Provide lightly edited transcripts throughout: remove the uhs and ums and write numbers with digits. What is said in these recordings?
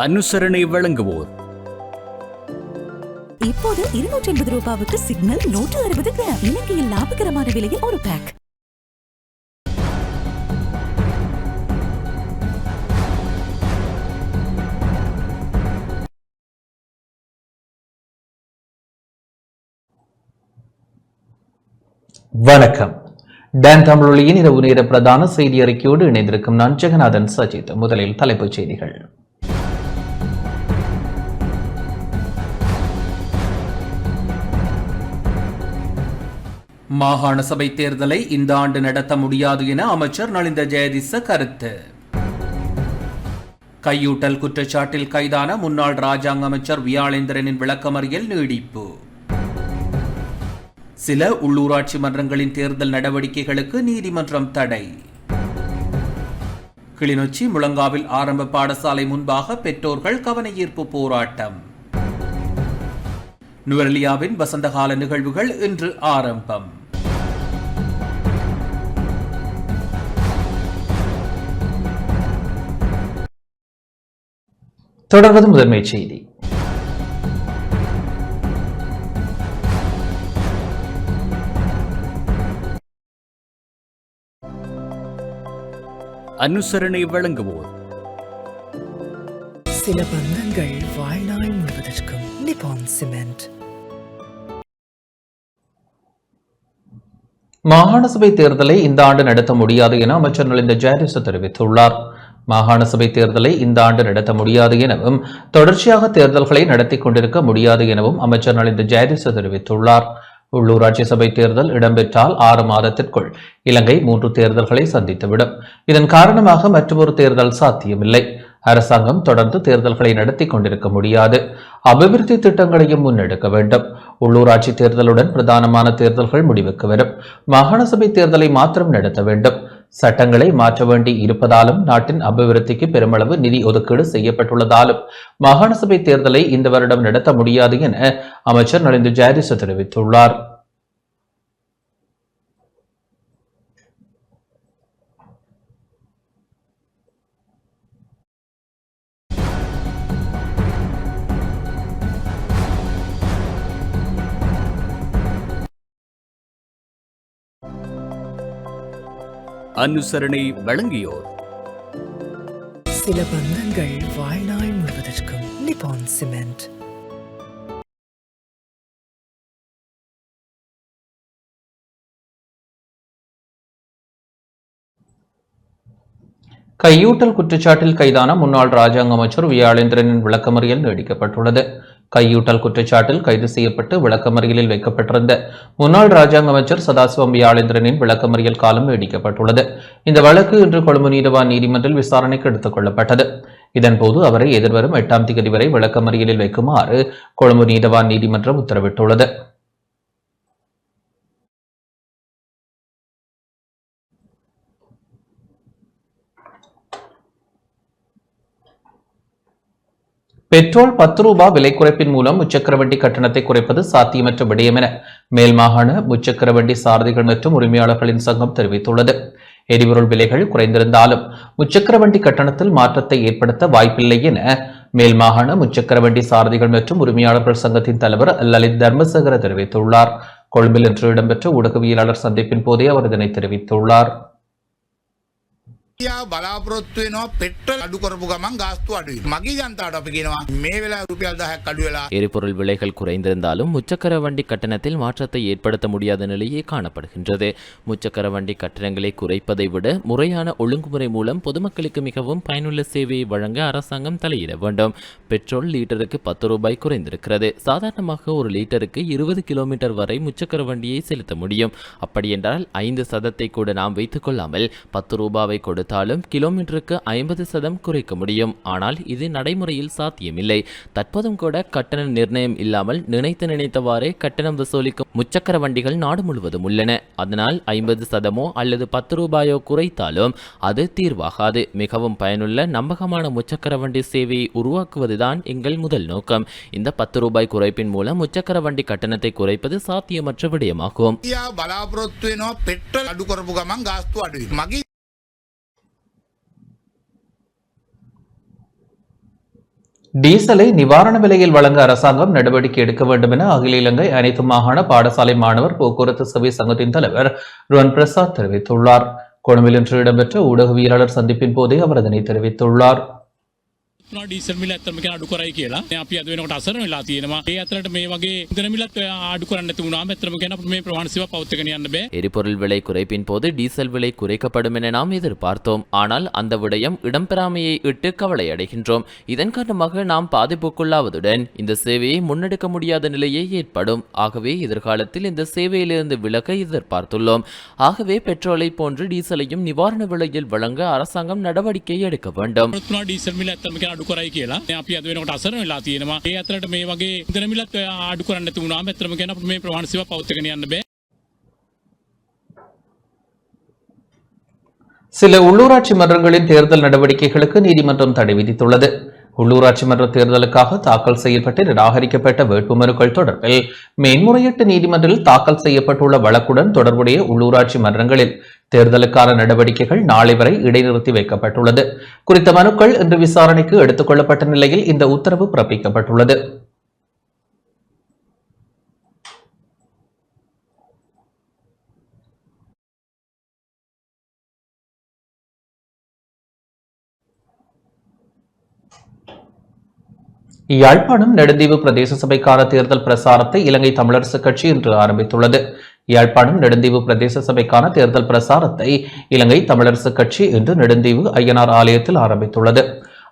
அனுசரணை வழங்குவோர். இப்போது 250 ரூபாவுக்கு சிக்னல் 160 கிராம். இலங்கையில் லாபகரமான விலையில் ஒரு பேக். வணக்கம். டான் தமிழொலியின் இரவு நேர பிரதான செய்தி அறிக்கையோடு இணைந்திருக்கும் நான் ஜெகநாதன் சஜித். முதலில் தலைப்புச் செய்திகள். மாகாண சபை தேர்தலை இந்த ஆண்டு நடத்த முடியாது என அமைச்சர் நலிந்த ஜெயதிச கருத்து. கையூட்டல் குற்றச்சாட்டில் கைதான முன்னாள் ராஜாங்க அமைச்சர் வியாழேந்திரனின் விளக்கமறியல் நீடிப்பு. சில உள்ளூராட்சி மன்றங்களின் தேர்தல் நடவடிக்கைகளுக்கு நீதிமன்றம் தடை. கிளிநொச்சி முழங்காவில் ஆரம்ப பாடசாலை முன்பாக பெற்றோர்கள் கவனஈர்ப்பு போராட்டம். நுவரெலியாவின் வசந்தகால நிகழ்வுகள் இன்று ஆரம்பம். தொடர்வது முதன்மை செய்தி. அனுசரணை வழங்குவோர். சில பந்தங்கள் வாழ்நாள் முழுவதற்கும். நிப்பான் சிமெண்ட். மாகாண சபை தேர்தலை இந்த ஆண்டு நடத்த முடியாது என அமைச்சர் நலிந்த ஜெயதிச தெரிவித்துள்ளார். மாகாண சபை தேர்தலை இந்த ஆண்டு நடத்த முடியாது எனவும் தொடர்ச்சியாக தேர்தல்களை நடத்தி கொண்டிருக்க முடியாது எனவும் அமைச்சர் நலிந்த ஜெயதிச தெரிவித்துள்ளார். உள்ளூராட்சி சபை தேர்தல் இடம்பெற்றால் 6 மாதத்திற்குள் இலங்கை 3 தேர்தல்களை சந்தித்துவிடும். இதன் காரணமாக மற்றொரு தேர்தல் சாத்தியமில்லை. அரசாங்கம் தொடர்ந்து தேர்தல்களை நடத்தி கொண்டிருக்க முடியாது. அபிவிருத்தி திட்டங்களையும் முன்னெடுக்க வேண்டும். உள்ளூராட்சி தேர்தலுடன் பிரதானமான தேர்தல்கள் முடிவுக்கு வரும். மாகாண சபை தேர்தலை மாத்திரம் நடத்த வேண்டும். சட்டங்களை மாற்ற வேண்டி இருப்பதாலும் நாட்டின் அபிவிருத்திக்கு பெருமளவு நிதி ஒதுக்கீடு செய்யப்பட்டுள்ளதாலும் மாகாண சபை தேர்தலை இந்த வருடம் நடத்த முடியாது என அமைச்சர் நலிந்த ஜெயதிச தெரிவித்துள்ளார். அனுசரணை வழங்கியோர். சில பந்தங்கள் வாழ்நாள் முழுவதற்கும். நிப்பான் சிமெண்ட். கையூட்டல் குற்றச்சாட்டில் கைதான முன்னாள் ராஜாங்க அமைச்சர் வியாழேந்திரனின் விளக்கமறியல் நீடிக்கப்பட்டுள்ளது. கையூட்டல் குற்றச்சாட்டில் கைது செய்யப்பட்டு விளக்கமறியலில் வைக்கப்பட்டிருந்த முன்னாள் ராஜாங்க அமைச்சர் சதாசிவம் வியாழேந்திரனின் விளக்கமறியல் காலம் நீடிக்கப்பட்டுள்ளது. இந்த வழக்கு இன்று கொழும்பு நீதவான் நீதிமன்றில் விசாரணைக்கு எடுத்துக் கொள்ளப்பட்டது. இதன்போது அவரை எதிர்வரும் 8ஆம் தேதி வரை விளக்கமறியலில் வைக்குமாறு கொழும்பு நீதவான் நீதிமன்றம் உத்தரவிட்டுள்ளது. பெட்ரோல் 10 ரூபாய் விலை குறைப்பின் மூலம் முச்சக்கர வண்டி கட்டணத்தை குறைப்பது சாத்தியமற்ற விடயம் என மேல் மாகாண முச்சக்கர வண்டி சாரதிகள் மற்றும் உரிமையாளர்களின் சங்கம் தெரிவித்துள்ளது. எரிபொருள் விலைகள் குறைந்திருந்தாலும் முச்சக்கர வண்டி கட்டணத்தில் மாற்றத்தை ஏற்படுத்த வாய்ப்பில்லை என மேல் மாகாண முச்சக்கர வண்டி சாரதிகள் மற்றும் உரிமையாளர்கள் சங்கத்தின் தலைவர் லலித் தர்மசேகர தெரிவித்துள்ளார். கொழும்பில் இன்று இடம்பெற்ற ஊடகவியலாளர் சந்திப்பின் போதே அவர் இதனை தெரிவித்துள்ளார். බලාපොරොත්තු වෙනවා පෙට්‍රල් අඩු කරපු ගමන් ගාස්තු අඩුයි. මගේ ජනතාවට අපි කියනවා මේ වෙලාව රුපියල් 10ක් අඩු වෙලා எரிபொருள் விலைகள் குறைந்திருந்தாலும் முச்சக்கர வண்டி கட்டணத்தில் மாற்றத்தை ஏற்படுத்த முடியாத நிலையே காணப்படுகின்றது. முச்சக்கர வண்டி கட்டணங்களை குறைப்பதை விட முறையான ஒழுங்குமுறை மூலம் பொதுமக்களுக்கு மிகவும் பயனுள்ள சேவையை வழங்க அரசாங்கம் தலையிட வேண்டும். பெட்ரோல் லிட்டருக்கு 10 ரூபாய் குறைந்திருக்கிறது. சாதாரணமாக ஒரு லிட்டருக்கு 20 கிலோமீட்டர் வரை முச்சக்கர வண்டியை செலுத்த முடியும். அப்படியென்றால் 5% கூட நாம் வைத்துக் கொள்ளாமல் 10 ரூபாவை கொடுத்து கிலோமீட்டருக்கு 50% குறைக்க முடியும். ஆனால் இது நடைமுறையில் சாத்தியமில்லை. தற்போதும் கூட கட்டண நிர்ணயம் இல்லாமல் நினைத்தவாறே கட்டணம் வசூலிக்கும் முச்சக்கர வண்டிகள் நாடு முழுவதும் உள்ளன. அதனால் 50% அல்லது 10 ரூபாயோ குறைத்தாலும் அது தீர்வாகாது. மிகவும் பயனுள்ள நம்பகமான முச்சக்கர வண்டி சேவையை உருவாக்குவதுதான் எங்கள் முதல் நோக்கம். இந்த 10 ரூபாய் குறைப்பின் மூலம் முச்சக்கர வண்டி கட்டணத்தை குறைப்பது சாத்தியமற்ற விடயமாகும். டீசலை நிவாரண விலையில் வழங்க அரசாங்கம் நடவடிக்கை எடுக்க வேண்டும் என அகில இலங்கை அனைத்து மாகாண பாடசாலை மாணவர் போக்குவரத்து சேவை சங்கத்தின் தலைவர் ருவன் பிரசாத் தெரிவித்துள்ளார். கொழும்பில் இன்று இடம்பெற்ற ஊடகவியலாளர் சந்திப்பின் போதே அவர் அதனை தெரிவித்துள்ளார். ඩීසල් මිල ඇත්තම කියන අඩු කරයි කියලා. අපි අද වෙනකොට අසරණ වෙලා තියෙනවා. ඒ අතරට මේ වගේ ඉන්ධන මිලත් අඩු කරන්න නැති වුණාම ඇත්තම කියන අපිට මේ ප්‍රමාණ සේවා පවත්වාගෙන යන්න බෑ. எரிபொருள் விலை குறைப்பின் போது டீசல் விலை குறைக்கப்படும் என நாம் எதிர்பார்த்தோம். ஆனால் அந்த விடயம் இடம்பெறாமையை இட்டு கவலை அடைகின்றோம். இதன் காரணமாக நாம் பாதிப்புக்குள்ளாவதுடன் இந்த சேவையை முன்னெடுக்க முடியாத நிலையே ஏற்படும். ஆகவே எதிர்காலத்தில் இந்த சேவையிலிருந்து விலக எதிர்பார்த்துள்ளோம். ஆகவே பெட்ரோலை போன்று டீசலையும் நிவாரண விலையில் வழங்க அரசாங்கம் நடவடிக்கை எடுக்க வேண்டும். ඩීසල් මිල ඇත්තම කියන අඩු කරයි කියලා. අපි අද වෙනකොට අසරණ වෙලා තියෙනවා. ඒ අතරට මේ වගේ ඉන්ධන මිලත් අඩු කරන්න නැති වුණාම ඇත්තම කියන අපිට මේ ප්‍රමාණ සේවා පවත්වාගෙන යන්න බෑ. சில உள்ளூராட்சி மன்றங்களின் தேர்தல் நடவடிக்கைகளுக்கு நீதிமன்றம் தடை விதித்துள்ளது. உள்ளூராட்சி மன்ற தேர்தலுக்காக தாக்கல் செய்யப்பட்டு நிராகரிக்கப்பட்ட வேட்புமனுக்கள் தொடர்பில் மேன்முறையீட்டு நீதிமன்றில் தாக்கல் செய்யப்பட்டுள்ள வழக்குடன் தொடர்புடைய உள்ளூராட்சி மன்றங்களில் தேர்தலுக்கான நடவடிக்கைகள் நாளை வரை இடைநிறுத்தி வைக்கப்பட்டுள்ளது. குறித்த மனுக்கள் இன்று விசாரணைக்கு எடுத்துக் கொள்ளப்பட்ட நிலையில் இந்த உத்தரவு பிறப்பிக்கப்பட்டுள்ளது. யாழ்ப்பாணம் நெடுந்தீவு பிரதேச சபைக்கான தேர்தல் பிரசாரத்தை இலங்கை தமிழரசு கட்சி இன்று ஆரம்பித்துள்ளது. யாழ்ப்பாணம் நெடுந்தீவு பிரதேச சபைக்கான தேர்தல் பிரசாரத்தை இலங்கை தமிழரசு கட்சி இன்று நெடுந்தீவு ஐயனார் ஆலயத்தில் ஆரம்பித்துள்ளது.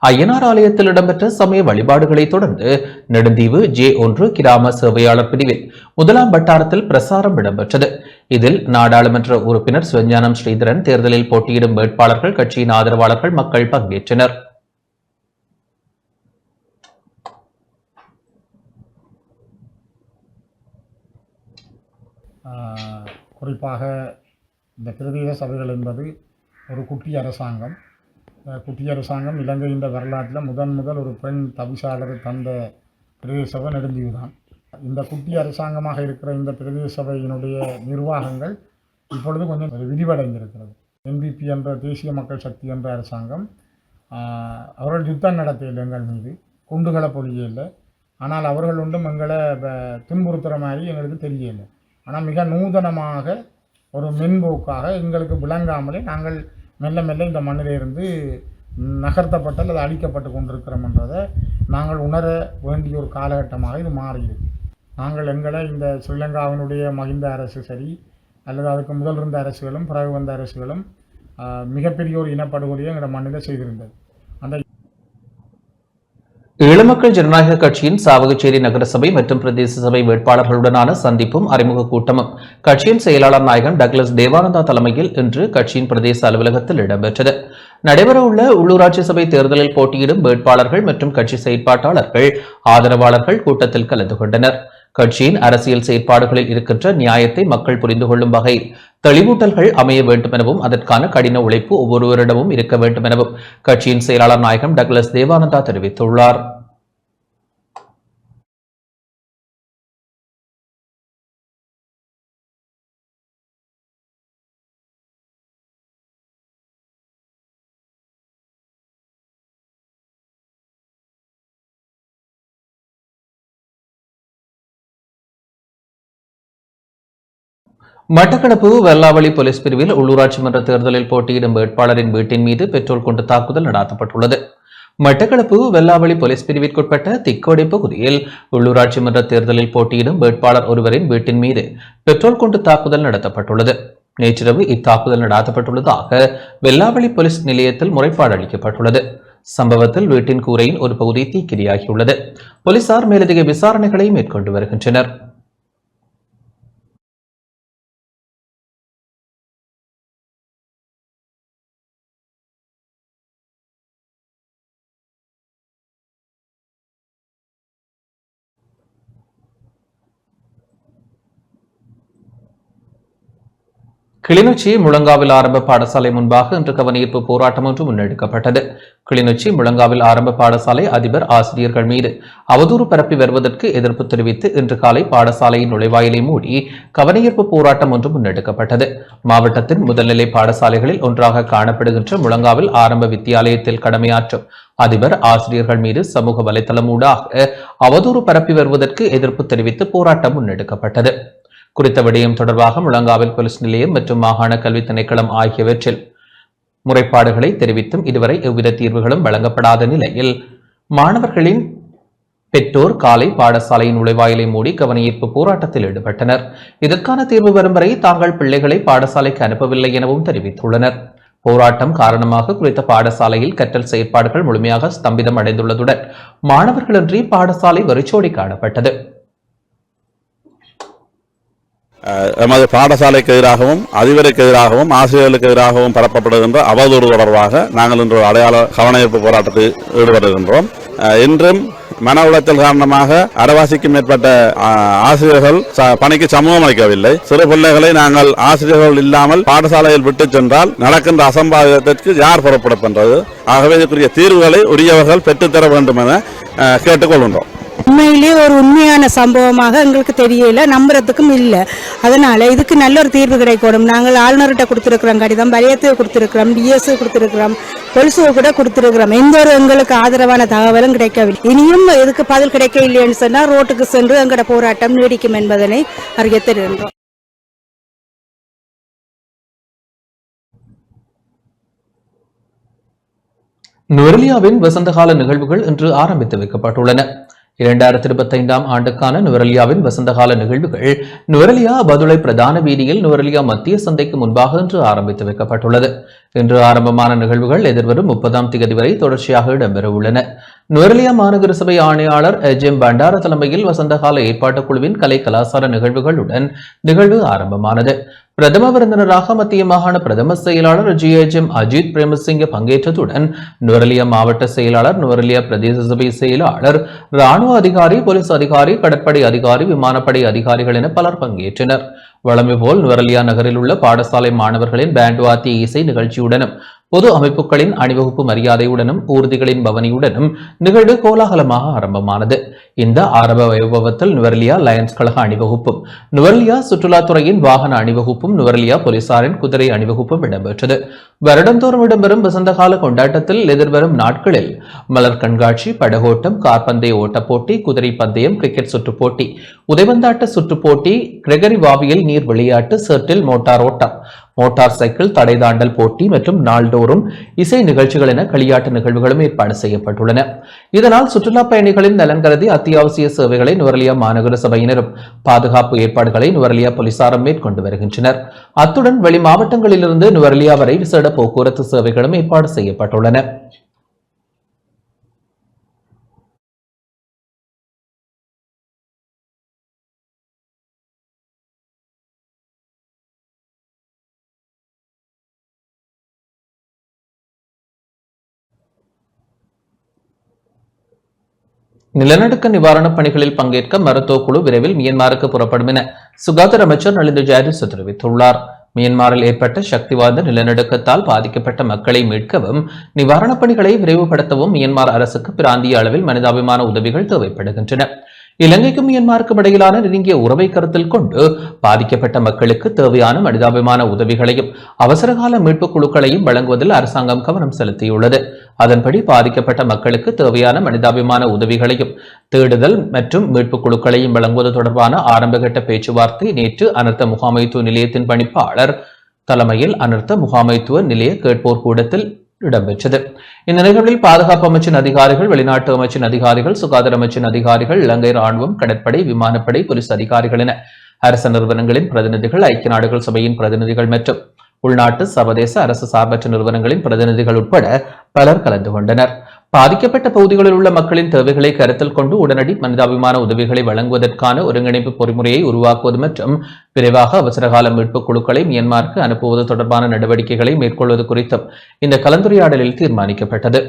ஐயனார் ஆலயத்தில் இடம்பெற்ற சமய வழிபாடுகளை தொடர்ந்து நெடுந்தீவு J1 கிராம சேவையாளர் பிரிவில் முதலாம் வட்டாரத்தில் பிரசாரம் இடம்பெற்றது. இதில் நாடாளுமன்ற உறுப்பினர் சிவஞானம் ஸ்ரீதரன், தேர்தலில் போட்டியிடும் வேட்பாளர்கள், கட்சியின் ஆதரவாளர்கள், மக்கள் பங்கேற்றனர். குறிப்பாக இந்த பிரதேச சபைகள் என்பது ஒரு குட்டி அரசாங்கம். குட்டி அரசாங்கம் இலங்கையின் வரலாற்றில் முதல் ஒரு பெண் தவிசாளர் தந்த பிரதேச சபை நெடுந்தீவு தான். இந்த குட்டி அரசாங்கமாக இருக்கிற இந்த பிரதேச சபையினுடைய நிர்வாகங்கள் இப்பொழுது கொஞ்சம் விரிவடைந்திருக்கிறது. NPP என்ற தேசிய மக்கள் சக்தி என்ற அரசாங்கம் அவர்கள் யுத்தம் நடத்தையில் எங்கள் மீது குண்டுகளை பொழியலை. ஆனால் அவர்கள் ஒன்றும் எங்களை துன்புறுத்துகிற மாதிரி எங்களுக்கு தெரியலை. ஆனால் மிக நூதனமாக ஒரு மென்போக்காக எங்களுக்கு விளங்காமலே நாங்கள் மெல்ல மெல்ல இந்த மண்ணிலிருந்து நகர்த்தப்பட்டு அல்லது அழிக்கப்பட்டு கொண்டிருக்கிறோம்ன்றதை நாங்கள் உணர வேண்டிய ஒரு காலகட்டமாக இது மாறியிருக்கு. நாங்கள் எங்களை இந்த ஸ்ரீலங்காவினுடைய மகிந்த அரசு சரி அல்லது அதுக்கு முதல் இருந்த அரசுகளும் பிறகு வந்த அரசுகளும் மிகப்பெரிய ஒரு இனப்படுகொலையை எங்களோட மண்ணில் செய்திருந்தது. அந்த ஈழமக்கள் ஜனநாயக கட்சியின் சாவகச்சேரி நகரசபை மற்றும் பிரதேச சபை வேட்பாளர்களுடனான சந்திப்பும் அறிமுக கூட்டமும் கட்சியின் செயலாளர் நாயகன் டக்ளஸ் தேவானந்தா தலைமையில் இன்று கட்சியின் பிரதேச அலுவலகத்தில் இடம்பெற்றது. நடைபெறவுள்ள உள்ளூராட்சி சபை தேர்தலில் போட்டியிடும் வேட்பாளர்கள் மற்றும் கட்சி செயற்பாட்டாளர்கள், ஆதரவாளர்கள் கூட்டத்தில் கலந்து கொண்டனர். கட்சியின் அரசியல் செயற்பாடுகளில் இருக்கின்ற நியாயத்தை மக்கள் புரிந்து கொள்ளும் வகையில் தெளிவூட்டல்கள் அமைய வேண்டும் எனவும் அதற்கான கடின உழைப்பு ஒவ்வொருவரிடமும் இருக்க வேண்டும் எனவும் கட்சியின் செயலாளர் நாயகம் டக்ளஸ் தேவானந்தா தெரிவித்துள்ளார். மட்டக்களப்பு வெள்ளாவளி போலீஸ் பிரிவில் உள்ளூராட்சி மன்ற தேர்தலில் போட்டியிடும் வேட்பாளரின் வீட்டின் மீது பெட்ரோல் கொண்டு தாக்குதல் நடாத்தப்பட்டுள்ளது. மட்டக்களப்பு வெள்ளாவளி போலீஸ் பிரிவிற்குட்பட்ட திக்கோடை பகுதியில் உள்ளூராட்சி மன்ற தேர்தலில் போட்டியிடும் வேட்பாளர் ஒருவரின் வீட்டின் மீது பெட்ரோல் கொண்டு தாக்குதல் நடத்தப்பட்டுள்ளது. நேற்றிரவு இத்தாக்குதல் நடாத்தப்பட்டுள்ளதாக வெள்ளாவளி போலீஸ் நிலையத்தில் முறைப்பாடு அளிக்கப்பட்டுள்ளது. சம்பவத்தில் வீட்டின் கூரையின் ஒரு பகுதி தீக்கிரையாகியுள்ளது. போலீசார் மேலதிக விசாரணைகளை மேற்கொண்டு வருகின்றனர். கிளிநொச்சி முழங்காவில் ஆரம்ப பாடசாலை முன்பாக இன்று கவனஈர்ப்பு போராட்டம் ஒன்று முன்னெடுக்கப்பட்டது. கிளிநொச்சி முழங்காவில் ஆரம்ப பாடசாலை அதிபர் ஆசிரியர்கள் மீது அவதூறு பரப்பி வருவதற்கு எதிர்ப்பு தெரிவித்து இன்று காலை பாடசாலையின் நுழைவாயிலை மூடி கவனஈர்ப்பு போராட்டம் ஒன்று முன்னெடுக்கப்பட்டது. மாவட்டத்தின் முதல்நிலை பாடசாலைகளில் ஒன்றாக காணப்படுகின்ற முழங்காவில் ஆரம்ப வித்தியாலயத்தில் கடமையாற்றும் அதிபர் ஆசிரியர்கள் மீது சமூக வலைதளம் ஊடாக அவதூறு பரப்பி வருவதற்கு எதிர்ப்பு தெரிவித்து போராட்டம் முன்னெடுக்கப்பட்டது. குறித்த விடயம் தொடர்பாக முழங்காவில் போலீஸ் நிலையம் மற்றும் மாகாண கல்வி திணைக்களம் ஆகியவற்றில் முறைப்பாடுகளை தெரிவித்தும் இதுவரை எவ்வித தீர்வுகளும் வழங்கப்படாத நிலையில் மாணவர்களின் பெற்றோர் காலை பாடசாலையின் நுழைவாயிலை மூடி கவனஈர்ப்பு போராட்டத்தில் ஈடுபட்டனர். இதற்கான தீர்வு வரும் வரை தாங்கள் பிள்ளைகளை பாடசாலைக்கு அனுப்பவில்லை எனவும் தெரிவித்துள்ளனர். போராட்டம் காரணமாக குறித்த பாடசாலையில் கற்றல் செயற்பாடுகள் முழுமையாக ஸ்தம்பிதம் அடைந்துள்ளதுடன் மாணவர்களின்றி பாடசாலை வெறிச்சோடி காணப்பட்டது. எமது பாடசாலைக்கு எதிராகவும் அதிபருக்கு எதிராகவும் ஆசிரியர்களுக்கு எதிராகவும் பரப்பப்படுகின்ற அவதூறு தொடர்பாக நாங்கள் இன்று அடையாள கவனஈர்ப்பு போராட்டத்தில் ஈடுபடுகின்றோம். இன்றும் மன உளைச்சல் காரணமாக அரைவாசிக்கும் மேற்பட்ட ஆசிரியர்கள் பணிக்கு சமூகம் அளிக்கவில்லை. சிறு பிள்ளைகளை நாங்கள் ஆசிரியர்கள் இல்லாமல் பாடசாலையில் விட்டு சென்றால் நடக்கின்ற அசம்பாவிதத்திற்கு யார் பொறுப்பெடுக்கின்றது? ஆகவே இதுக்குரிய தீர்வுகளை உரியவர்கள் பெற்றுத்தர வேண்டும் என கேட்டுக்கொள்கின்றோம். உண்மையிலே ஒரு உண்மையான சம்பவமாக எங்களுக்கு தெரியல, நம்புறதுக்கும் இல்லை. அதனால இதுக்கு நல்ல ஒரு தீர்வு கிடைக்கணும். நாங்கள் ஆளுநர்கிட்ட கொடுத்திருக்கிறோம் கடிதம், வலயத்துக்கு கொடுத்திருக்கிறோம், டிஎஸ் கொடுத்திருக்கிறோம், பொலிசுக்கு கூட கொடுத்திருக்கிறோம். எந்த ஒரு எங்களுக்கு ஆதரவான தகவலும் கிடைக்கவில்லை. இனியும் இதுக்கு பதில் கிடைக்க இல்லைன்னு சொன்னால் ரோட்டுக்கு சென்று எங்களோட போராட்டம் நீடிக்கும் என்பதனை அறிய தெரிகின்றோம். நுவரெலியாவின் வசந்தகால நிகழ்வுகள் இன்று ஆரம்பித்து வைக்கப்பட்டுள்ளன. 2025 ஆண்டுக்கான நுவரெலியாவின் வசந்தகால நிகழ்வுகள் நுவரெலியா பதுளை பிரதான வீதியில் நுவரெலியா மத்திய சந்தைக்கு முன்பாக இன்று ஆரம்பித்து வைக்கப்பட்டுள்ளது. இன்று ஆரம்பமான நிகழ்வுகள் எதிர்வரும் 30ஆம் தேதி வரை தொடர்ச்சியாக இடம்பெற உள்ளன. நுவரெலியா மாநகர சபை ஆணையாளர் எஜெம் பண்டார தலைமையில் வசந்தகால ஏற்பாட்டுக் குழுவின் கலை கலாசார நிகழ்வுகளுடன் நிகழ்வு ஆரம்பமானது. பிரதம விருந்தினராக மத்திய மாகாண பிரதம செயலாளர் ஜிஎச்எம் அஜித் பிரேமசிங்க பங்கேற்றதுடன் நுவரெலியா மாவட்ட செயலாளர், நுவரெலியா பிரதேச சபை செயலாளர், ராணுவ அதிகாரி, போலீஸ் அதிகாரி, கடற்படை அதிகாரி, விமானப்படை அதிகாரிகள் என பலர் பங்கேற்றனர். வழமை போல் நுவரெலியா நகரில் உள்ள பாடசாலை மாணவர்களின் பேண்ட் வாத்திய இசை நிகழ்ச்சியுடனும் பொது அமைப்புகளின் அணிவகுப்பு மரியாதையுடனும் ஊர்திகளின் பவனியுடனும் நிகழ்வு கோலாகலமாக ஆரம்பமானது. இந்த ஆரம்ப வைபவத்தில் நுவரெலியா லயன்ஸ் கழக அணிவகுப்பும், நுவரெலியா சுற்றுலாத்துறையின் வாகன அணிவகுப்பும், நுவரெலியா போலீசாரின் குதிரை அணிவகுப்பும் இடம்பெற்றது. வருடந்தோறும் இடம்பெறும் வசந்தகால கொண்டாட்டத்தில் எதிர்வரும் நாட்களில் மலர் கண்காட்சி, படகோட்டம், கார்பந்தய ஓட்டப் போட்டி, குதிரை பந்தயம், கிரிக்கெட் சுற்றுப் போட்டி, உதைபந்தாட்ட சுற்றுப் போட்டி, கிரெகரி வாவியல் நீர் விளையாட்டு, சர்ட்டில் மோட்டார் ஓட்டம், மோட்டார் சைக்கிள் தடை தாண்டல் போட்டி மற்றும் நாள்தோறும் இசை நிகழ்ச்சிகள் என களியாட்டு நிகழ்வுகளும் ஏற்பாடு செய்யப்பட்டுள்ளன. இதனால் சுற்றுலா பயணிகளின் நலன் கருதி அத்தியாவசிய சேவைகளை நுவரெலியா மாநகர சபையினரும் பாதுகாப்பு ஏற்பாடுகளை நுவரெலியா போலீசாரும் மேற்கொண்டு வருகின்றனர். அத்துடன் வெளி மாவட்டங்களிலிருந்து நுவரெலியா வரை விசேட போக்குவரத்து சேவைகளும் ஏற்பாடு செய்யப்பட்டுள்ளன. நிலநடுக்க நிவாரணப் பணிகளில் பங்கேற்க மருத்துவ குழு விரைவில் மியன்மாருக்கு புறப்படும் என சுகாதார அமைச்சர் நலிந்த ஜாயதிச தெரிவித்துள்ளார். மியன்மாரில் ஏற்பட்ட சக்தி வாய்ந்த நிலநடுக்கத்தால் பாதிக்கப்பட்ட மக்களை மீட்கவும் நிவாரணப் பணிகளை விரைவுபடுத்தவும் மியன்மார் அரசுக்கு பிராந்திய அளவில் மனிதாபிமான உதவிகள் தேவைப்படுகின்றன. இலங்கைக்கும் மியன்மாருக்கும் இடையிலான நெருங்கிய உறவை கருத்தில் கொண்டு பாதிக்கப்பட்ட மக்களுக்கு தேவையான மனிதாபிமான உதவிகளையும் அவசரகால மீட்புக் குழுக்களையும் வழங்குவதில் அரசாங்கம் கவனம் செலுத்தியுள்ளது. அதன்படி பாதிக்கப்பட்ட மக்களுக்கு தேவையான மனிதாபிமான உதவிகளையும் தேடுதல் மற்றும் மீட்புக் குழுக்களையும் வழங்குவது தொடர்பான ஆரம்பகட்ட பேச்சுவார்த்தை நேற்று அனர்த்த முகாமைத்துவ நிலையத்தின் பணிப்பாளர் தலைமையில் அனர்த்த முகாமைத்துவ நிலைய கேட்போர் கூடத்தில் இடம்பெற்றது. இந்த நிகழ்வில் பாதுகாப்பு அமைச்சின் அதிகாரிகள், வெளிநாட்டு அமைச்சின் அதிகாரிகள், சுகாதார அமைச்சின் அதிகாரிகள், இலங்கை ராணுவம், கடற்படை, விமானப்படை, போலீஸ் அதிகாரிகள் என அரசு நிறுவனங்களின் பிரதிநிதிகள், ஐக்கிய நாடுகள் சபையின் பிரதிநிதிகள் மற்றும் உள்நாட்டு, சர்வதேச, அரசு சார்பற்ற நிறுவனங்களின் பிரதிநிதிகள் உட்பட பலர் கலந்து கொண்டனர். பாதிக்கப்பட்ட பகுதிகளில் உள்ள மக்களின் தேவைகளை கருத்தில் கொண்டு உடனடி மனிதாபிமான உதவிகளை வழங்குவதற்கான ஒருங்கிணைப்பு பொறிமுறையை உருவாக்குவது மற்றும் விரைவாக அவசரகால மீட்புக் குழுக்களை மியன்மாருக்கு அனுப்புவது தொடர்பான நடவடிக்கைகளை மேற்கொள்வது குறித்தும் இந்த கலந்துரையாடலில் தீர்மானிக்கப்பட்டது.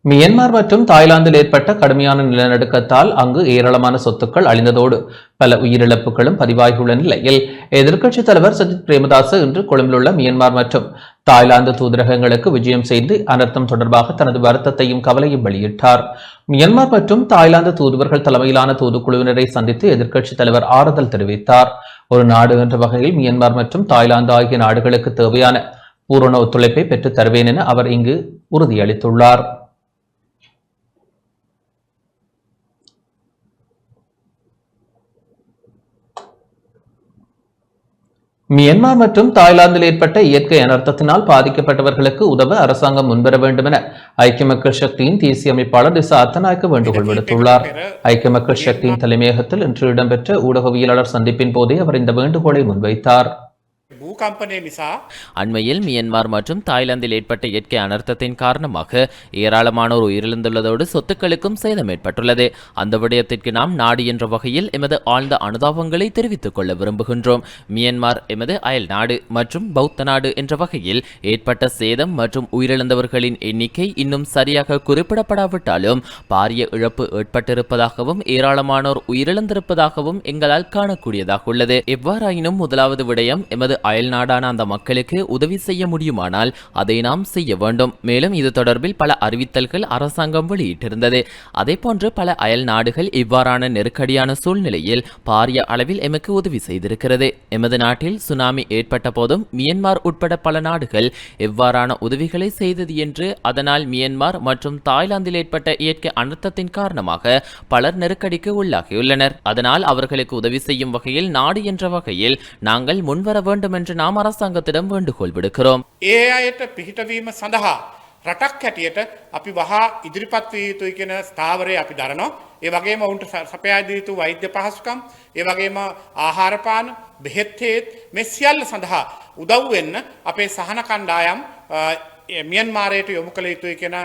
மியன்மார் மற்றும் தாய்லாந்தில் ஏற்பட்ட கடுமையான நிலநடுக்கத்தால் அங்கு ஏராளமான சொத்துக்கள் அழிந்ததோடு பல உயிரிழப்புகளும் பதிவாகியுள்ள நிலையில் எதிர்க்கட்சித் தலைவர் சஜித் பிரேமதாச இன்று கொழும்பிலுள்ள மியன்மார் மற்றும் தாய்லாந்து தூதரகங்களுக்கு விஜயம் செய்து அனர்த்தம் தொடர்பாக தனது வருத்தத்தையும் கவலையும் வெளியிட்டார். மியன்மார் மற்றும் தாய்லாந்து தூதுவர்கள் தலைமையிலான தூதுக்குழுவினரை சந்தித்து எதிர்க்கட்சித் தலைவர் ஆறுதல் தெரிவித்தார். ஒரு நாடு என்ற வகையில் மியன்மார் மற்றும் தாய்லாந்து ஆகிய நாடுகளுக்கு தேவையான பூரண ஒத்துழைப்பை பெற்றுத் தருவேன் என அவர் இங்கு உறுதியளித்துள்ளார். மியன்மார் மற்றும் தாய்லாந்தில் ஏற்பட்ட இயற்கை அனர்த்தத்தினால் பாதிக்கப்பட்டவர்களுக்கு உதவ அரசாங்கம் முன்வர வேண்டும் என ஐக்கிய மக்கள் சக்தியின் தேசிய அமைப்பாளர் திசா அத்தநாயக்க வேண்டுகோள் விடுத்துள்ளார். ஐக்கிய மக்கள் சக்தியின் தலைமையகத்தில் இன்று இடம்பெற்ற ஊடகவியலாளர் சந்திப்பின் போதே அவர் இந்த வேண்டுகோளை முன்வைத்தார். அண்மையில் மியன்மார் மற்றும் தாய்லாந்தில் ஏற்பட்ட இயற்கை அனர்த்தத்தின் காரணமாக ஏராளமானோர் உயிரிழந்துள்ளதோடு சொத்துக்களுக்கும் சேதம் ஏற்பட்டுள்ளது. அந்த விடயத்திற்கு நாம் நாடு என்ற வகையில் எமது ஆழ்ந்த அனுதாபங்களை தெரிவித்துக் கொள்ள விரும்புகின்றோம். மியன்மார் எமது அயல் நாடு மற்றும் பௌத்த நாடு என்ற வகையில் ஏற்பட்ட சேதம் மற்றும் உயிரிழந்தவர்களின் எண்ணிக்கை இன்னும் சரியாக குறிப்பிடப்படாவிட்டாலும் பாரிய இழப்பு ஏற்பட்டிருப்பதாகவும் ஏராளமானோர் உயிரிழந்திருப்பதாகவும் எங்களால் காணக்கூடியதாக உள்ளது. எவ்வாறாயினும் முதலாவது விடயம் எமது அயல் நாடான அந்த மக்களுக்கு உதவி செய்ய முடியுமானால் அதை நாம் செய்ய வேண்டும். மேலும் இது தொடர்பில் பல அறிவித்தல்கள் அரசாங்கம் வெளியிட்டிருந்தது. அதேபோன்று பல அயல் நாடுகள் இவ்வாறான நெருக்கடியான சூழ்நிலையில் பாரிய அளவில் எமக்கு உதவி செய்திருக்கிறது. எமது நாட்டில் சுனாமி ஏற்பட்ட போதும் மியன்மார் உட்பட பல நாடுகள் எவ்வாறான உதவிகளை செய்தது என்று, அதனால் மியன்மார் மற்றும் தாய்லாந்தில் ஏற்பட்ட இயற்கை அனர்த்தத்தின் காரணமாக பலர் நெருக்கடிக்கு உள்ளாகியுள்ளனர். அதனால் அவர்களுக்கு உதவி செய்யும் வகையில் நாடு என்ற வகையில் நாங்கள் முன்வர வேண்டும் என்று நாம் அரசாங்கத்திடம் வேண்டுகோள் விடுக்கிறோம். ඒ අයට පිහිටවීම සඳහා රටක් හැටියට අපි වහා ඉදිරිපත් විය යුතුයි කියන ස්ථාවරය අපි දරනවා. ඒ වගේම ඔවුන්ට සපයා දිය යුතු වෛද්‍ය පහසුකම්, ඒ වගේම ආහාර පාන, බෙහෙත් හේත් මේ සියල්ල සඳහා උදව් වෙන්න අපේ සහන කණ්ඩායම් මියන්මාරයට යොමු කළ යුතුයි කියන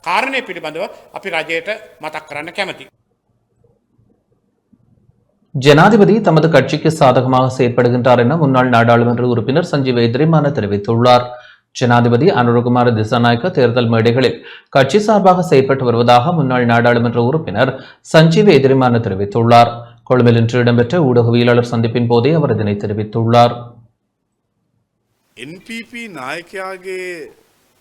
කාරණය පිළිබඳව අපි රජයට මතක් කරන්න කැමැතියි. ஜனாதிபதி தமது கட்சிக்கு சாதகமாக செயற்படுகின்றார் என முன்னாள் நாடாளுமன்ற உறுப்பினர் சஞ்சீவ எதிரிமான தெரிவித்துள்ளார். ஜனாதிபதி அனுரகுமார திசாநாயக்க தேர்தல் மேடைகளில் கட்சி சார்பாக செயற்பட்டு வருவதாக முன்னாள் நாடாளுமன்ற உறுப்பினர் சஞ்சீவ எதிரிமான தெரிவித்துள்ளார். கொழும்பில் இன்று இடம்பெற்ற ஊடகவியலாளர் சந்திப்பின் போதே அவர் இதனை தெரிவித்துள்ளார். NPP நாயකයාගේ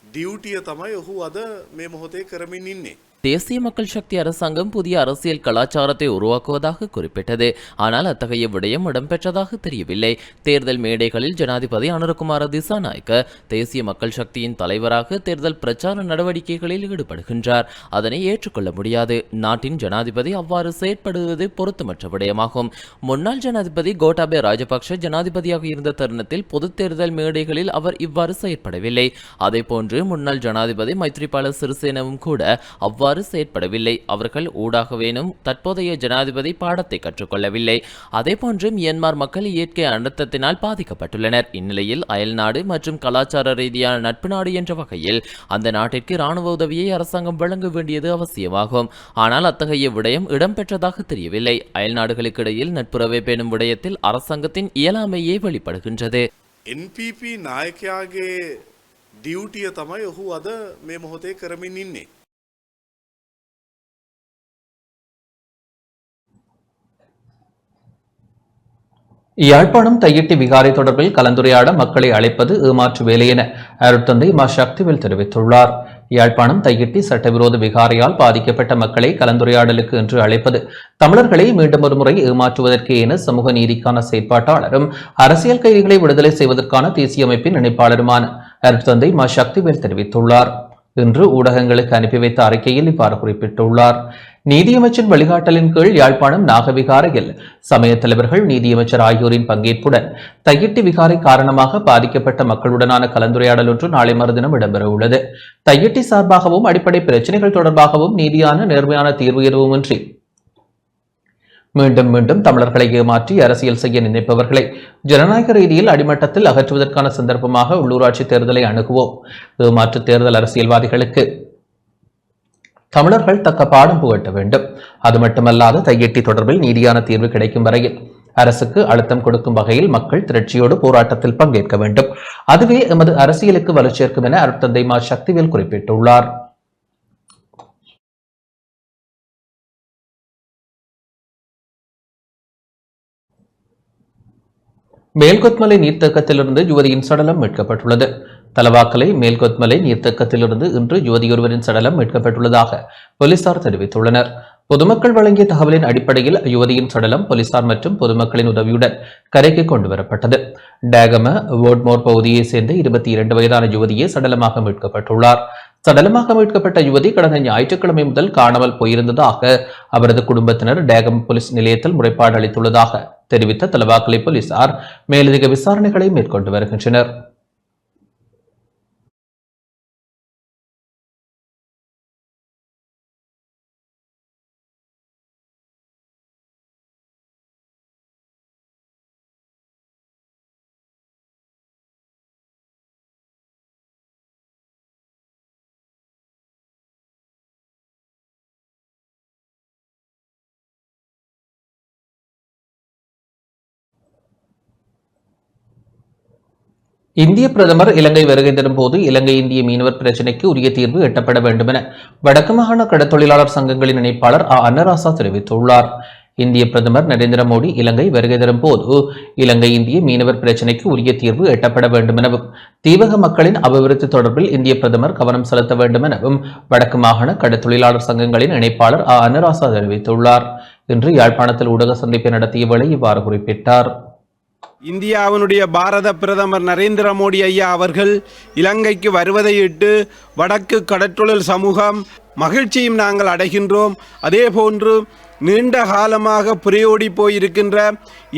ඩියුටිය තමයි ඔහු අද මේ මොහොතේ කරමින් ඉන්නේ. தேசிய மக்கள் சக்தி அரசாங்கம் புதிய அரசியல் கலாச்சாரத்தை உருவாக்குவதாக குறிப்பிட்டது. ஆனால் அத்தகைய விடயம் இடம்பெற்றதாக தெரியவில்லை. தேர்தல் மேடைகளில் ஜனாதிபதி அனுரகுமார திசாநாயக்க தேசிய மக்கள் சக்தியின் தலைவராக தேர்தல் பிரச்சார நடவடிக்கைகளில் ஈடுபடுகின்றார். அதனை ஏற்றுக்கொள்ள முடியாது. நாட்டின் ஜனாதிபதி அவ்வாறு செயற்படுவது பொருத்தமற்ற விடயமாகும். முன்னாள் ஜனாதிபதி கோட்டாபய ராஜபக்ஷ ஜனாதிபதியாக இருந்த தருணத்தில் பொது தேர்தல் மேடைகளில் அவர் இவ்வாறு செயற்படவில்லை. அதேபோன்று முன்னாள் ஜனாதிபதி மைத்ரிபால சிறிசேனவும் கூட அவ்வாறு செயற்படவில்லை. அவர்கள் ஊடாகவேனும் தற்போதைய ஜனாதிபதி பாடத்தை கற்றுக்கொள்ளவில்லை. அதேபோன்று மியன்மார் மக்கள் இயற்கை அனர்த்தத்தினால் பாதிக்கப்பட்டுள்ளனர். இந்நிலையில் அயல் நாடு மற்றும் கலாச்சார ரீதியான நட்பு நாடு என்ற வகையில் அந்த நாட்டிற்கு இராணுவ உதவியை அரசாங்கம் வழங்க வேண்டியது அவசியமாகும். ஆனால் அத்தகைய விடயம் இடம்பெற்றதாக தெரியவில்லை. அயல் நாடுகளுக்கு இடையில் நட்புறவை பேணும் விடயத்தில் அரசாங்கத்தின் இயலாமையே வெளிப்படுகின்றது. NPP நாயකයාගේ ඩියුටිය තමයි ඔහු අද මේ මොහොතේ කරමින් ඉන්නේ. யாழ்ப்பாணம் தையிட்டி விகாரை தொடர்பில் கலந்துரையாட மக்களை அழைப்பது ஏமாற்று வேலை என அருட்தந்தை மா சக்திவேல் தெரிவித்துள்ளார். யாழ்ப்பாணம் தையிட்டி சட்டவிரோத விகாரையால் பாதிக்கப்பட்ட மக்களை கலந்துரையாடலுக்கு என்று அழைப்பது தமிழர்களை மீண்டும் ஒருமுறை ஏமாற்றுவதற்கே என சமூக நீதிக்கான செயற்பாட்டாளரும் அரசியல் கைதிகளை விடுதலை செய்வதற்கான தேசிய அமைப்பின் இணைப்பாளருமான அருட்தந்தை மா சக்திவேல் தெரிவித்துள்ளார். இன்று ஊடகங்களுக்கு அனுப்பி வைத்த அறிக்கையில் இவ்வாறு குறிப்பிட்டுள்ளார். நீதியமைச்சர் வழிகாட்டலின் கீழ் யாழ்ப்பாணம் நாகவிகாரையில் சமய தலைவர்கள், நீதியமைச்சர் ஆகியோரின் பங்கேற்புடன் தையிட்டி விகாரை காரணமாக பாதிக்கப்பட்ட மக்களுடனான கலந்துரையாடல் ஒன்று நாளை மறுதினம் இடம்பெற உள்ளது. தையிட்டி சார்பாகவும் அடிப்படை பிரச்சனைகள் தொடர்பாகவும் நீதியான நேர்மையான தீர்வு எதுவுமின்றி மீண்டும் மீண்டும் தமிழர்களை ஏமாற்றி அரசியல் செய்ய நினைப்பவர்களை ஜனநாயக ரீதியில் அடிமட்டத்தில் அகற்றுவதற்கான சந்தர்ப்பமாக உள்ளூராட்சி தேர்தலை அணுகுவோம். ஏமாற்று தேர்தல் அரசியல்வாதிகளுக்கு தமிழர்கள் தக்க பாடம் புகட்ட வேண்டும். அது மட்டுமல்லாது தையிட்டி தொடர்பில் நீதியான தீர்வு கிடைக்கும் வரையில் அரசுக்கு அழுத்தம் கொடுக்கும் வகையில் மக்கள் திரட்சியோடு போராட்டத்தில் பங்கேற்க வேண்டும். அதுவே எமது அரசியலுக்கு வலு சேர்க்கும் என அருட்தந்தை மா சக்திவேல் குறிப்பிட்டுள்ளார். மேல்கொத்மலை நீர்த்தேக்கத்திலிருந்து யுவதியின் சடலம் மீட்கப்பட்டுள்ளது. தலவாக்கலை மேல்கொத்மலை நீர்த்தேக்கத்திலிருந்து இன்று யுவதியொருவரின் சடலம் மீட்கப்பட்டுள்ளதாக போலீசார் தெரிவித்துள்ளனர். பொதுமக்கள் வழங்கிய தகவலின் அடிப்படையில் யுவதியின் சடலம் போலீசார் மற்றும் பொதுமக்களின் உதவியுடன் கரைக்கு கொண்டுவரப்பட்டது. டேகம வோட்மோர் பகுதியைச் சேர்ந்த 22 வயதான யுவதியே சடலமாக மீட்கப்பட்டுள்ளார். சடலமாக மீட்கப்பட்ட யுவதி கடந்த ஞாயிற்றுக்கிழமை முதல் காணாமல் போயிருந்ததாக அவரது குடும்பத்தினர் டேகம் போலீஸ் நிலையத்தில் முறைப்பாடு அளித்துள்ளதாக தெரிவித்த தலவாக்கலை போலீசார் மேலதிக விசாரணைகளை மேற்கொண்டு வருகின்றனர். இந்திய பிரதமர் இலங்கை வருகை தரும் போது இலங்கை இந்திய மீனவர் பிரச்சினைக்கு உரிய தீர்வு எட்டப்பட வேண்டும் என வடக்கு மாகாண கடற்தொழிலாளர் சங்கங்களின் இணைப்பாளர் அன்னராசா தெரிவித்துள்ளார். இந்திய பிரதமர் நரேந்திர மோடி இலங்கை வருகை தரும் போது இலங்கை இந்திய மீனவர் பிரச்சினைக்கு உரிய தீர்வு எட்டப்பட வேண்டும் எனவும் தீவக மக்களின் அபிவிருத்தி தொடர்பில் இந்திய பிரதமர் கவனம் செலுத்த வேண்டும் எனவும் வடக்கு மாகாண கடற்தொழிலாளர் சங்கங்களின் இணைப்பாளர் அன்னராசா தெரிவித்துள்ளார். இன்று யாழ்ப்பாணத்தில் ஊடக சந்திப்பை நடத்திய வேளை இவ்வாறு குறிப்பிட்டார். இந்தியாவினுடைய பாரத பிரதமர் நரேந்திர மோடி ஐயா அவர்கள் இலங்கைக்கு வருவதையிட்டு வடக்கு கடற்றொழில் சமூகம் மகிழ்ச்சியும் நாங்கள் அடைகின்றோம். அதே போன்று நீண்ட காலமாக புரையோடி போயிருக்கின்ற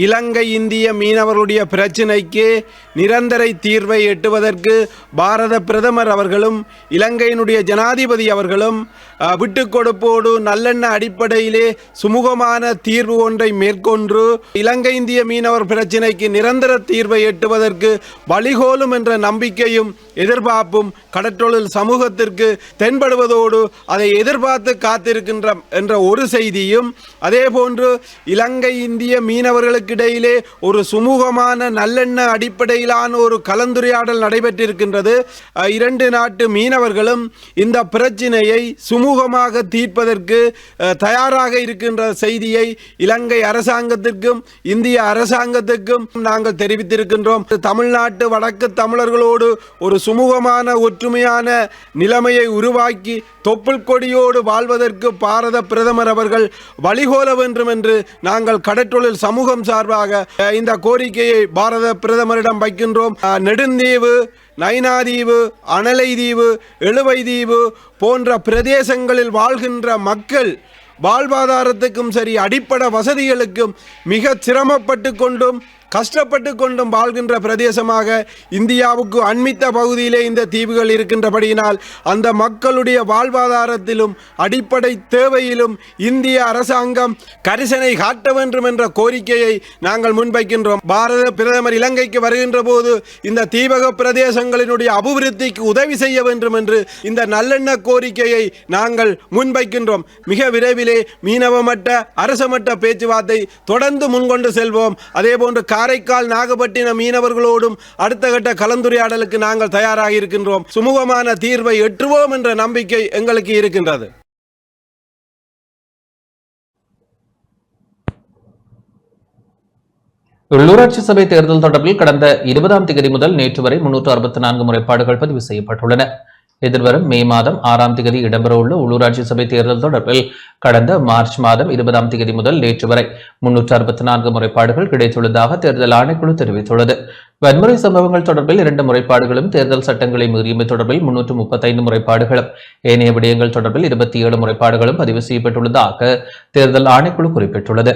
இலங்கை இந்திய மீனவர்களுடைய பிரச்சினைக்கு நிரந்தர தீர்வை எட்டுவதற்கு பாரத பிரதமர் அவர்களும் இலங்கையினுடைய ஜனாதிபதி அவர்களும் விட்டு கொடுப்போடு நல்லெண்ண அடிப்படையிலே சுமூகமான தீர்வு ஒன்றை மேற்கொண்டு இலங்கை இந்திய மீனவர் பிரச்சினைக்கு நிரந்தர தீர்வை எட்டுவதற்கு வழிகோலும் என்ற நம்பிக்கையும் எதிர்பார்ப்பும் கடற்றொழில் சமூகத்திற்கு தென்படுவதோடு அதை எதிர்பார்த்து காத்திருக்கின்ற என்ற ஒரு செய்தியும், அதே போன்று இலங்கை இந்திய மீனவர்களுக்கு இடையிலே ஒரு சுமூகமான நல்லெண்ண அடிப்படையிலான ஒரு கலந்துரையாடல் நடைபெற்றிருக்கின்றது. இரண்டு நாட்டு மீனவர்களும் இந்த பிரச்சினையை சுமூகமாக தீர்ப்பதற்கு தயாராக இருக்கின்ற செய்தியை இலங்கை அரசாங்கத்திற்கும் இந்திய அரசாங்கத்திற்கும் நாங்கள் தெரிவித்திருக்கின்றோம். தமிழ்நாட்டு வடக்கு தமிழர்களோடு ஒரு சுமூகமான ஒற்றுமையான நிலைமையை உருவாக்கி தொப்புள் கொடியோடு வாழ்வதற்கு பாரத பிரதமர் அவர்கள் வழிகோல வேண்டும் என்று நாங்கள் கடற்றொழில் சமூகம் சார்பாக இந்த கோரிக்கையை பாரத பிரதமரிடம் வைக்கின்றோம். நெடுந்தீவு, நைனாதீவு, அனலை தீவு, எழுவை தீவு போன்ற பிரதேசங்களில் வாழ்கின்ற மக்கள் வாழ்வாதாரத்துக்கும் சரி அடிப்படை வசதிகளுக்கும் மிக சிரமப்பட்டு கொண்டும் கஷ்டப்பட்டு கொண்டும் வாழ்கின்ற பிரதேசமாக இந்தியாவுக்கு அண்மித்த பகுதியிலே இந்த தீவுகள் இருக்கின்றபடியினால் அந்த மக்களுடைய வாழ்வாதாரத்திலும் அடிப்படை தேவையிலும் இந்திய அரசாங்கம் கரிசனை காட்ட வேண்டும் என்ற கோரிக்கையை நாங்கள் முன்வைக்கின்றோம். பாரத பிரதமர் இலங்கைக்கு வருகின்ற போது இந்த தீவக பிரதேசங்களினுடைய அபிவிருத்திக்கு உதவி செய்ய வேண்டும் என்று இந்த நல்லெண்ண கோரிக்கையை நாங்கள் முன்வைக்கின்றோம். மிக விரைவிலே மீனவ மட்ட அரச மட்ட பேச்சுவார்த்தை தொடர்ந்து முன்கொண்டு செல்வோம். அதேபோன்று காரைக்கால் நாகப்பட்டினம் மீனவர்களோடும் அடுத்த கட்ட கலந்துரையாடலுக்கு நாங்கள் தயாராக இருக்கின்றோம். சுமூகமான தீர்வை எட்டுவோம் என்ற நம்பிக்கை எங்களுக்கு இருக்கின்றது. உள்ளூராட்சி சபை தேர்தல் தொடர்பில் கடந்த 20ஆம் தேதி முதல் நேற்று வரை 364 முறைப்பாடுகள் பதிவு செய்யப்பட்டுள்ளன. எதிர்வரும் மே மாதம் 6ஆம் தேதி இடம்பெறவுள்ள உள்ளூராட்சி சபை தேர்தல் தொடர்பில் கடந்த மார்ச் மாதம் 20ஆம் தேதி முதல் நேற்று வரை 364 முறைப்பாடுகள் கிடைத்துள்ளதாக தேர்தல் ஆணைக்குழு தெரிவித்துள்ளது. வன்முறை சம்பவங்கள் தொடர்பில் 2 முறைப்பாடுகளும், தேர்தல் சட்டங்களை மீறியமை தொடர்பில் 335 முறைப்பாடுகளும், ஏனைய விடயங்கள் தொடர்பில் 27 முறைப்பாடுகளும் பதிவு செய்யப்பட்டுள்ளதாக தேர்தல் ஆணைக்குழு குறிப்பிட்டுள்ளது.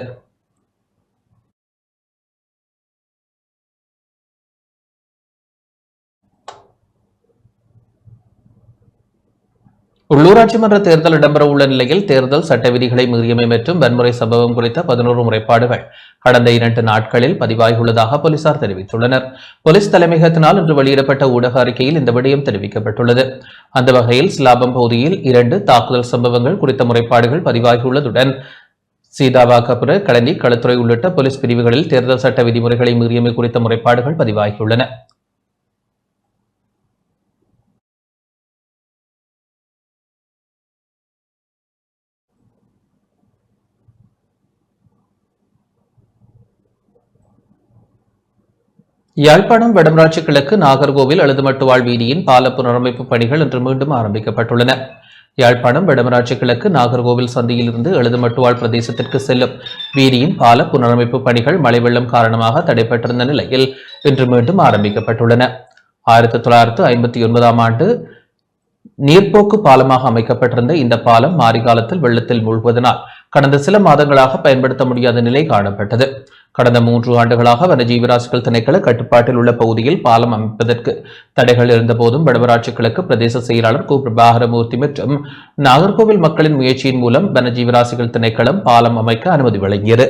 உள்ளூராட்சி மன்ற தேர்தல் இடம்பெறவுள்ள நிலையில் தேர்தல் சட்ட விதிகளை மீறியமை மற்றும் வன்முறை சம்பவம் குறித்த 11 முறைப்பாடுகள் கடந்த 2 நாட்களில் பதிவாகியுள்ளதாக போலீசார் தெரிவித்துள்ளனர். போலீஸ் தலைமையகத்தினால் இன்று வெளியிடப்பட்ட ஊடக அறிக்கையில் இந்த விடயம் தெரிவிக்கப்பட்டுள்ளது. அந்த வகையில் சிலாபம் பகுதியில் 2 தாக்குதல் சம்பவங்கள் குறித்த முறைப்பாடுகள் பதிவாகியுள்ளதுடன் சீதாவாக்கபுர, களனி, களுத்துறை உள்ளிட்ட போலீஸ் பிரிவுகளில் தேர்தல் சட்ட விதிமுறைகளை மீறியமை குறித்த முறைப்பாடுகள் பதிவாகியுள்ளன. யாழ்ப்பாணம் வடமராட்சி கிழக்கு நாகர்கோவில் எழுதுமட்டுவாழ் வீதியின் பால புனரமைப்பு பணிகள் இன்று மீண்டும் ஆரம்பிக்கப்பட்டுள்ளன. யாழ்ப்பாணம் வடமராட்சி கிழக்கு நாகர்கோவில் சந்தியிலிருந்து எழுதுமட்டுவாழ் பிரதேசத்திற்கு செல்லும் வீதியின் பால புனரமைப்பு பணிகள் மழை வெள்ளம் காரணமாக தடைபட்டிருந்த நிலையில் இன்று மீண்டும் ஆரம்பிக்கப்பட்டுள்ளன. 1959ஆம் ஆண்டு நீர்ப்போக்கு பாலமாக அமைக்கப்பட்டிருந்த இந்த பாலம் மாரிகாலத்தில் வெள்ளத்தில் மூழ்குவதனால் கடந்த சில மாதங்களாக பயன்படுத்த முடியாத நிலை காணப்பட்டது. கடந்த 3 ஆண்டுகளாக வனஜீவராசிகள் திணைக்கள கட்டுப்பாட்டில் உள்ள பகுதியில் பாலம் அமைப்பதற்கு தடைகள் இருந்தபோதும் வடமராட்சி கிழக்கு பிரதேச செயலாளர் கு பிரபாகரமூர்த்தி மற்றும் நாகர்கோவில் மக்களின் முயற்சியின் மூலம் வனஜீவராசிகள் திணைக்களம் பாலம் அமைக்க அனுமதி வழங்கியது.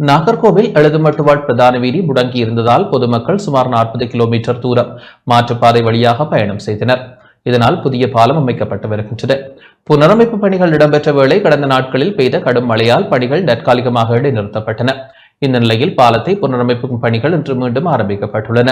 நாகர்கோவில் எழுதுமட்டுவாழ் பிரதான வீதி முடங்கி இருந்ததால் பொதுமக்கள் சுமார் 40 கிலோமீட்டர் தூரம் மாற்றுப்பாதை வழியாக பயணம் செய்தனர். இதனால் புதிய பாலம் அமைக்கப்பட்டு வருகின்றது. புனரமைப்பு பணிகள் இடம்பெற்ற வேளை கடந்த நாட்களில் பெய்த கடும் மழையால் பணிகள் தற்காலிகமாக இடைநிறுத்தப்பட்டன. இந்த நிலையில் பாலத்தை புனரமைப்பு பணிகள் இன்று மீண்டும் ஆரம்பிக்கப்பட்டுள்ளன.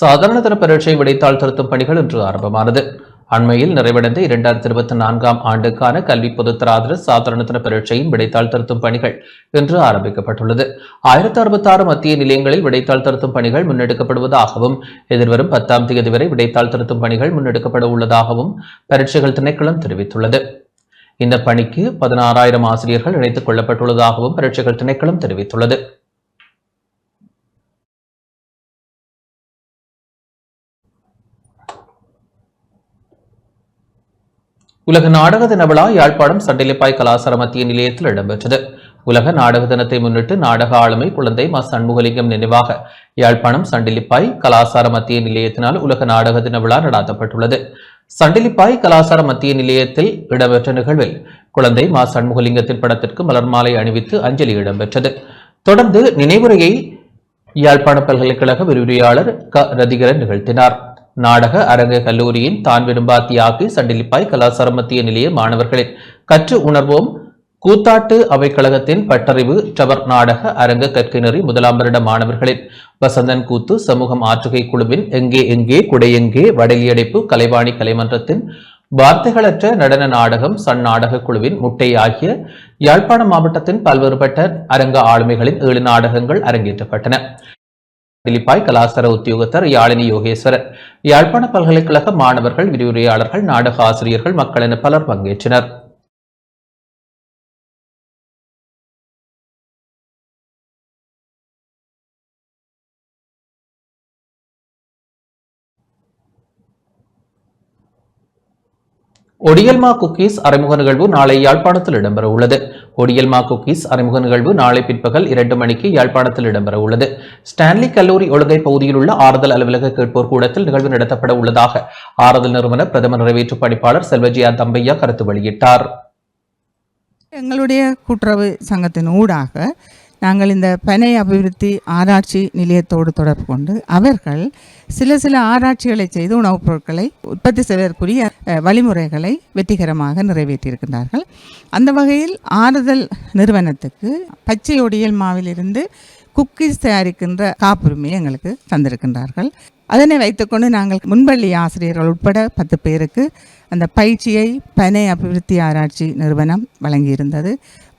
சாதாரண தர பரீட்சை விடைத்தாள் திருத்தும் பணிகள் இன்று ஆரம்பமானது. அண்மையில் நிறைவடைந்த 2024ஆம் ஆண்டுக்கான கல்வி பொதுத்தராதர சாதாரண தர பரீட்சையின் விடைத்தாள் திருத்தும் பணிகள் இன்று ஆரம்பிக்கப்பட்டுள்ளது. 1066 மத்திய நிலையங்களில் விடைத்தாள் திருத்தும் பணிகள் முன்னெடுக்கப்படுவதாகவும் எதிர்வரும் 10ஆம் தேதி வரை விடைத்தாள் திருத்தும் பணிகள் முன்னெடுக்கப்பட உள்ளதாகவும் பரீட்சைகள் திணைக்களம் தெரிவித்துள்ளது. இந்த பணிக்கு 16,000 ஆசிரியர்கள் இணைத்துக் கொள்ளப்பட்டுள்ளதாகவும் பரீட்சைகள் திணைக்களம் தெரிவித்துள்ளது. உலக நாடக தின விழா யாழ்ப்பாணம் சண்டிலிப்பாய் கலாசார மத்திய நிலையத்தில் இடம்பெற்றது. உலக நாடக தினத்தை முன்னிட்டு நாடக ஆளுமை குழந்தை மா சண்முகலிங்கம் நினைவாக யாழ்ப்பாணம் சண்டிலிப்பாய் கலாசார மத்திய நிலையத்தினால் உலக நாடக தின விழா நடாத்தப்பட்டுள்ளது. சண்டிலிப்பாய் கலாசார மத்திய நிலையத்தில் இடம்பெற்ற நிகழ்வில் குழந்தை மா சண்முகலிங்கத்தின் படத்திற்கு மலர் மாலை அணிவித்து அஞ்சலி இடம்பெற்றது. தொடர்ந்து நினைவுரையை யாழ்ப்பாண பல்கலைக்கழக விரிவுரையாளர் க ரதிகரன் நிகழ்த்தினார். நாடக அரங்க கல்லூரியின் தான் விரும்பா தியாகி சண்டிலிப்பாய் கலாசார மத்திய நிலைய மாணவர்களின் கற்று உணர்வோம் கூத்தாட்டு அவைக்கழகத்தின் பட்டறிவு டவர் நாடக அரங்க கற்கைநெறி 1ஆம் வருட மாணவர்களின் வசந்தன் கூத்து சமூகம் ஆற்றுகை குழுவின் எங்கே எங்கே குடையெங்கே வடலியடைப்பு கலைவாணி கலைமன்றத்தின் வார்த்தைகளற்ற நடன நாடகம் சன் நாடக குழுவின் முட்டை ஆகிய யாழ்ப்பாணம் மாவட்டத்தின் பல்வேறுபட்ட அரங்க ஆளுமைகளின் 7 நாடகங்கள் அரங்கேற்றப்பட்டன. சண்டிலிப்பாய் கலாசார உத்தியோகத்தர் யாழினி யோகேஸ்வரர், யாழ்ப்பாண பல்கலைக்கழக மாணவர்கள், விரிவுரையாளர்கள், நாடக ஆசிரியர்கள், மக்கள் என பலர் பங்கேற்றனர். ஒடியல்மா குக்கீஸ் அறிமுக நிகழ்வு நாளை யாழ்ப்பாணத்தில் இடம்பெற உள்ளது. ஒடியல்மா குக்கீஸ் அறிமுக நிகழ்வு நாளை பிற்பகல் 2 மணிக்கு யாழ்ப்பாணத்தில் இடம்பெற உள்ளது. ஸ்டான்லி கல்லூரி ஒழுங்கை பகுதியில் உள்ள ஆறுதல் அலுவலக கேட்போர் கூடத்தில் நிகழ்வு நடத்தப்பட உள்ளதாக ஆறுதல் நிறுவன பிரதம நிறைவேற்று பணிப்பாளர் செல்வஜியா தம்பையா கருத்து வெளியிட்டார். எங்களுடைய கூட்டுறவு சங்கத்தின் ஊடாக நாங்கள் இந்த பனை அபிவிருத்தி ஆராய்ச்சி நிலையத்தோடு தொடர்பு கொண்டு அவர்கள் சில ஆராய்ச்சிகளை செய்து உணவுப் பொருட்களை உற்பத்தி செய்வதற்குரிய வழிமுறைகளை வெற்றிகரமாக நிறைவேற்றியிருக்கின்றார்கள். அந்த வகையில் ஆறுதல் நிறுவனத்துக்கு பச்சை ஒடியல் மாவிலிருந்து குக்கீஸ் தயாரிக்கின்ற காப்புரிமையை எங்களுக்கு தந்திருக்கின்றார்கள். அதனை வைத்துக்கொண்டு நாங்கள் முன்பள்ளி ஆசிரியர்கள் உட்பட 10 பேருக்கு அந்த பயிற்சியை பனை அபிவிருத்தி ஆராய்ச்சி நிறுவனம் வழங்கியிருந்தது.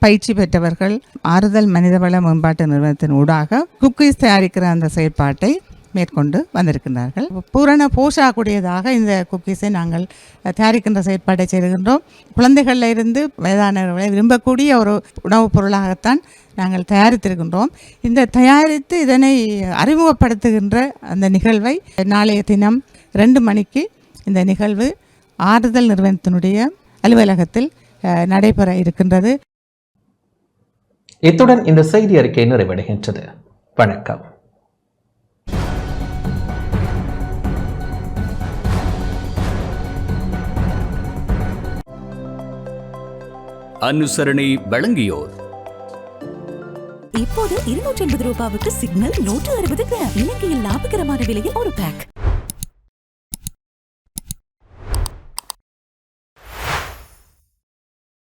பயிற்சி பெற்றவர்கள் ஆறுதல் மனிதவள மேம்பாட்டு நிறுவனத்தின் ஊடாக குக்கீஸ் தயாரிக்கிற அந்த செயற்பாட்டை மேற்கொண்டு வந்திருக்கின்றார்கள். பூரண போஷாக்கூடியதாக இந்த குக்கீஸை நாங்கள் தயாரிக்கின்ற செயற்பாட்டை செய்கின்றோம். குழந்தைகளில் இருந்து வயதானவர்களை விரும்பக்கூடிய ஒரு உணவுப் பொருளாகத்தான் நாங்கள் தயாரித்திருக்கின்றோம். இந்த தயாரித்து இதனை அறிமுகப்படுத்துகின்ற அந்த நிகழ்வை நாளைய தினம் 2 மணிக்கு இந்த நிகழ்வு ஆறுதல் நிறுவனத்தினுடைய அலுவலகத்தில் நடைபெற இருக்கின்றது. இத்துடன் இந்த செய்தி அறிக்கை நிறைவடைகின்றது. வணக்கம். அனுசரணை வழங்கியோர் இப்போது 280 ரூபாவுக்கு சிக்னல் 160 கிராம். இலங்கையில் லாபகரமான விலையில் ஒரு பேக்.